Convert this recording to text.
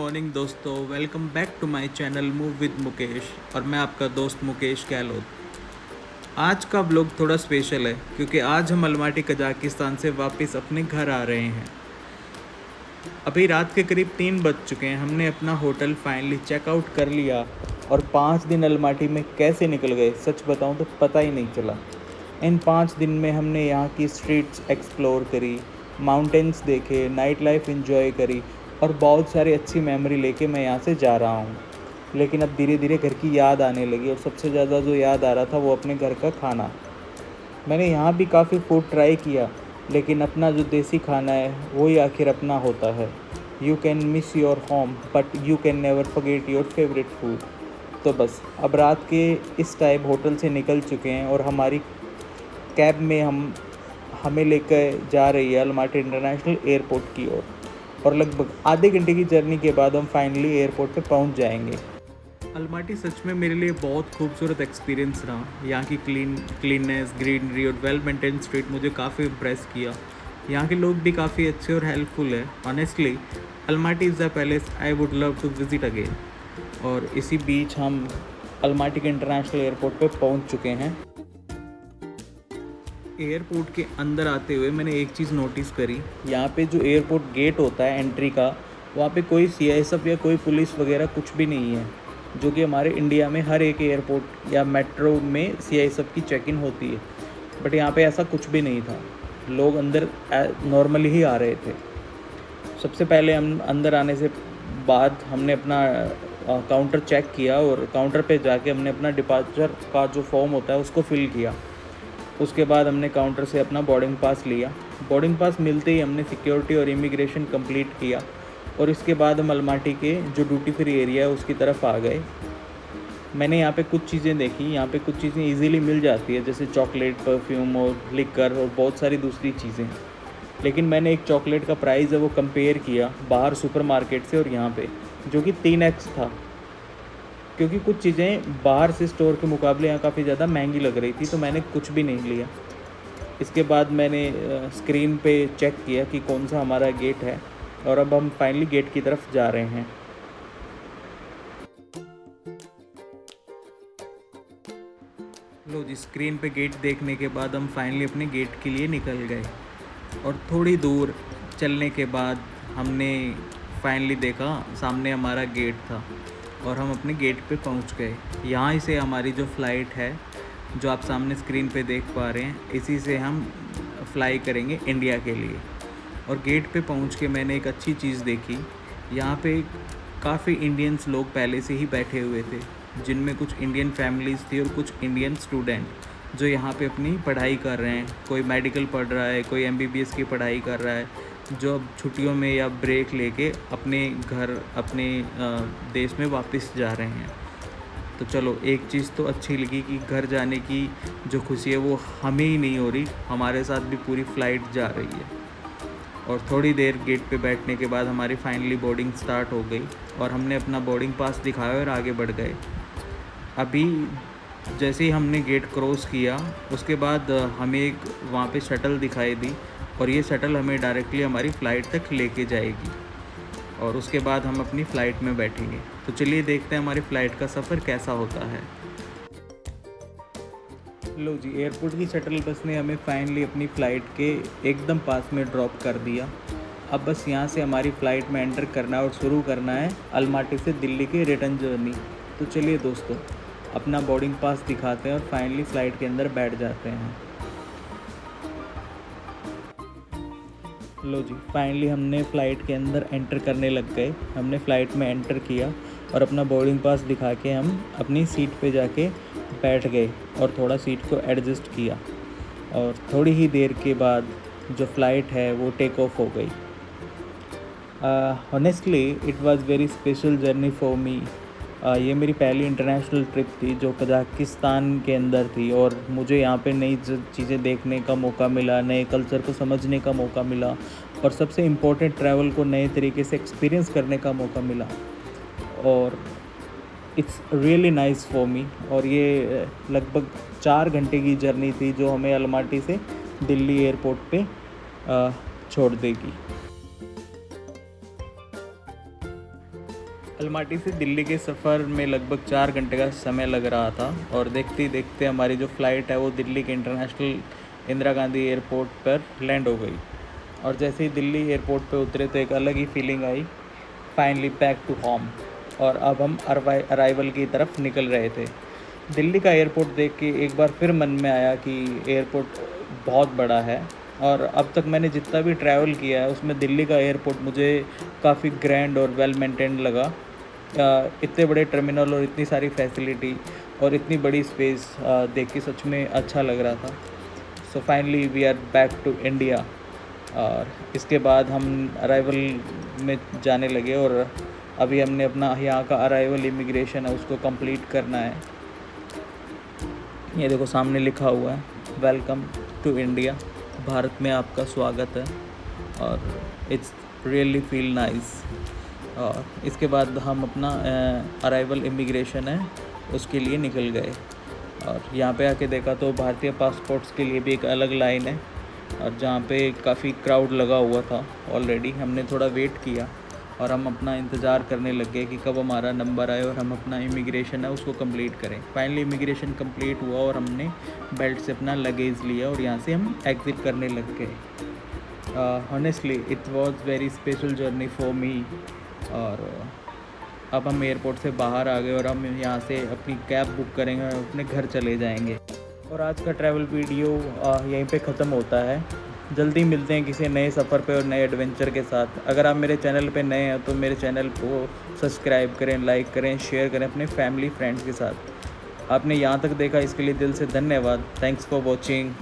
Morning दोस्तों, welcome back to my channel move with Mukesh. और मैं आपका दोस्त मुकेश गहलोत। आज का ब्लॉग थोड़ा स्पेशल है क्योंकि आज हम अलमाटी कजाकिस्तान से वापस अपने घर आ रहे हैं। अभी रात के करीब 3 बज चुके हैं। हमने अपना होटल फाइनली चेकआउट कर लिया और 5 दिन अलमाटी में कैसे निकल गए सच बताऊं तो पता ही नहीं चला। इन 5 दिन में हमने यहाँ की स्ट्रीट्स एक्सप्लोर करी, माउंटेन्स देखे, नाइट लाइफ एंजॉय करी और बहुत सारी अच्छी मेमोरी लेके मैं यहाँ से जा रहा हूँ। लेकिन अब धीरे धीरे घर की याद आने लगी और सबसे ज़्यादा जो याद आ रहा था वो अपने घर का खाना। मैंने यहाँ भी काफ़ी फूड ट्राई किया, लेकिन अपना जो देसी खाना है वही आखिर अपना होता है। You can miss your home but you can never forget your favourite food. तो बस अब रात के इस टाइम होटल से निकल चुके हैं और हमारी कैब में हमें लेकर जा रही है अलमाटी इंटरनेशनल एयरपोर्ट की ओर। और लगभग आधे घंटे की जर्नी के बाद हम फाइनली एयरपोर्ट पे पहुंच जाएंगे। अलमाटी सच में मेरे लिए बहुत खूबसूरत एक्सपीरियंस रहा। यहाँ की क्लीननेस, ग्रीनरी और वेल मेंटेन स्ट्रीट मुझे काफ़ी इम्प्रेस किया। यहाँ के लोग भी काफ़ी अच्छे और हेल्पफुल है। Honestly Almaty is the palace I would love to visit again. और इसी बीच हम अलमाटी के इंटरनेशनल एयरपोर्ट पे पहुँच चुके हैं। एयरपोर्ट के अंदर आते हुए मैंने एक चीज़ नोटिस करी। यहाँ पे जो एयरपोर्ट गेट होता है एंट्री का, वहाँ पे कोई सीआईएसएफ या कोई पुलिस वगैरह कुछ भी नहीं है, जो कि हमारे इंडिया में हर एक एयरपोर्ट या मेट्रो में सीआईएसएफ की चेक इन होती है। बट यहाँ पे ऐसा कुछ भी नहीं था। लोग अंदर नॉर्मली ही आ रहे थे। सबसे पहले हम अंदर आने से बाद हमने अपना काउंटर चेक किया और काउंटर पे जाके हमने अपना डिपार्चर का जो फॉर्म होता है उसको फिल किया। उसके बाद हमने काउंटर से अपना बोर्डिंग पास लिया। बोर्डिंग पास मिलते ही हमने सिक्योरिटी और इमिग्रेशन कंप्लीट किया और इसके बाद हम अलमाटी के जो ड्यूटी फ्री एरिया है उसकी तरफ आ गए। मैंने यहाँ पे कुछ चीज़ें देखी। यहाँ पे कुछ चीज़ें इजीली मिल जाती है, जैसे चॉकलेट, परफ्यूम और लिकर और बहुत सारी दूसरी चीज़ें। लेकिन मैंने एक चॉकलेट का प्राइस है वो कंपेयर किया बाहर सुपरमार्केट से और यहाँ पे, जो कि 3x था, क्योंकि कुछ चीज़ें बाहर से स्टोर के मुकाबले यहाँ काफ़ी ज़्यादा महंगी लग रही थी। तो मैंने कुछ भी नहीं लिया। इसके बाद मैंने स्क्रीन पे चेक किया कि कौन सा हमारा गेट है और अब हम फाइनली गेट की तरफ जा रहे हैं। लो जी, स्क्रीन पे गेट देखने के बाद हम फाइनली अपने गेट के लिए निकल गए और थोड़ी दूर चलने के बाद हमने फाइनली देखा सामने हमारा गेट था और हम अपने गेट पे पहुंच गए। यहाँ से हमारी जो फ़्लाइट है, जो आप सामने स्क्रीन पे देख पा रहे हैं, इसी से हम फ्लाई करेंगे इंडिया के लिए। और गेट पे पहुंच के मैंने एक अच्छी चीज़ देखी। यहाँ पे काफ़ी इंडियंस लोग पहले से ही बैठे हुए थे, जिनमें कुछ इंडियन फैमिलीज़ थी और कुछ इंडियन स्टूडेंट जो यहाँ पे अपनी पढ़ाई कर रहे हैं। कोई मेडिकल पढ़ रहा है, कोई एमबीबीएस की पढ़ाई कर रहा है, जो अब छुट्टियों में या ब्रेक लेके अपने घर, अपने देश में वापस जा रहे हैं। तो चलो, एक चीज़ तो अच्छी लगी कि घर जाने की जो खुशी है वो हमें ही नहीं हो रही, हमारे साथ भी पूरी फ़्लाइट जा रही है। और थोड़ी देर गेट पे बैठने के बाद हमारी फाइनली बोर्डिंग स्टार्ट हो गई और हमने अपना बोर्डिंग पास दिखाया और आगे बढ़ गए। अभी जैसे ही हमने गेट क्रॉस किया उसके बाद हमें एक वहाँ पे शटल दिखाई दी और ये शटल हमें डायरेक्टली हमारी फ़्लाइट तक लेके जाएगी और उसके बाद हम अपनी फ़्लाइट में बैठेंगे। तो चलिए देखते हैं हमारी फ़्लाइट का सफ़र कैसा होता है। लो जी, एयरपोर्ट की शटल बस ने हमें फाइनली अपनी फ़्लाइट के एकदम पास में ड्रॉप कर दिया। अब बस यहाँ से हमारी फ़्लाइट में एंटर करना है और शुरू करना है अलमाटी से दिल्ली की रिटर्न जर्नी। तो चलिए दोस्तों, अपना बोर्डिंग पास दिखाते हैं और फाइनली फ़्लाइट के अंदर बैठ जाते हैं। लो जी, फाइनली हमने फ़्लाइट के अंदर एंटर करने लग गए। हमने फ़्लाइट में एंटर किया और अपना बोर्डिंग पास दिखा के हम अपनी सीट पे जाके बैठ गए और थोड़ा सीट को एडजस्ट किया और थोड़ी ही देर के बाद जो फ़्लाइट है वो टेक ऑफ हो गई। Honestly it was very special journey for me. ये मेरी पहली इंटरनेशनल ट्रिप थी जो कजाकिस्तान के अंदर थी और मुझे यहाँ पे नई चीज़ें देखने का मौका मिला, नए कल्चर को समझने का मौका मिला और सबसे इम्पोर्टेंट ट्रैवल को नए तरीके से एक्सपीरियंस करने का मौका मिला। और it's really nice for me. और ये लगभग 4 घंटे की जर्नी थी जो हमें अलमाटी से दिल्ली एयरपोर्ट पे छोड़ देगी। अलमाटी से दिल्ली के सफ़र में लगभग 4 घंटे का समय लग रहा था और देखते ही देखते हमारी जो फ़्लाइट है वो दिल्ली के इंटरनेशनल इंदिरा गांधी एयरपोर्ट पर लैंड हो गई। और जैसे ही दिल्ली एयरपोर्ट पे उतरे तो एक अलग ही फीलिंग आई, फाइनली बैक टू होम। और अब हम अराइवल की तरफ निकल रहे थे। दिल्ली का एयरपोर्ट देख के एक बार फिर मन में आया कि एयरपोर्ट बहुत बड़ा है और अब तक मैंने जितना भी ट्रैवल किया है उसमें दिल्ली का एयरपोर्ट मुझे काफ़ी ग्रैंड और वेल मेंटेन्ड लगा। इतने बड़े टर्मिनल और इतनी सारी फैसिलिटी और इतनी बड़ी स्पेस देख के सच में अच्छा लग रहा था। So finally we are back to India. और इसके बाद हम अराइवल में जाने लगे और अभी हमने अपना यहाँ का अराइवल इमिग्रेशन है उसको कंप्लीट करना है। ये देखो सामने लिखा हुआ है, वेलकम टू इंडिया, भारत में आपका स्वागत है। और इट्स रियली फील नाइस। और इसके बाद हम अपना अराइवल इमिग्रेशन है उसके लिए निकल गए और यहाँ पे आके देखा तो भारतीय पासपोर्ट्स के लिए भी एक अलग लाइन है और जहाँ पे काफ़ी क्राउड लगा हुआ था ऑलरेडी। हमने थोड़ा वेट किया और हम अपना इंतज़ार करने लग गए कि कब हमारा नंबर आए और हम अपना इमिग्रेशन है उसको कंप्लीट करें। फाइनली इमिग्रेशन कंप्लीट हुआ और हमने बेल्ट से अपना लगेज लिया और यहाँ से हम एग्ज़िट करने लग गए। Honestly it was very special journey for me. और अब हम एयरपोर्ट से बाहर आ गए और हम यहाँ से अपनी कैब बुक करेंगे और अपने घर चले जाएंगे। और आज का ट्रैवल वीडियो यहीं पे ख़त्म होता है। जल्दी मिलते हैं किसी नए सफ़र पे और नए एडवेंचर के साथ। अगर आप मेरे चैनल पे नए हैं तो मेरे चैनल को सब्सक्राइब करें, लाइक करें, शेयर करें अपने फैमिली फ्रेंड्स के साथ। आपने यहाँ तक देखा इसके लिए दिल से धन्यवाद। Thanks for watching.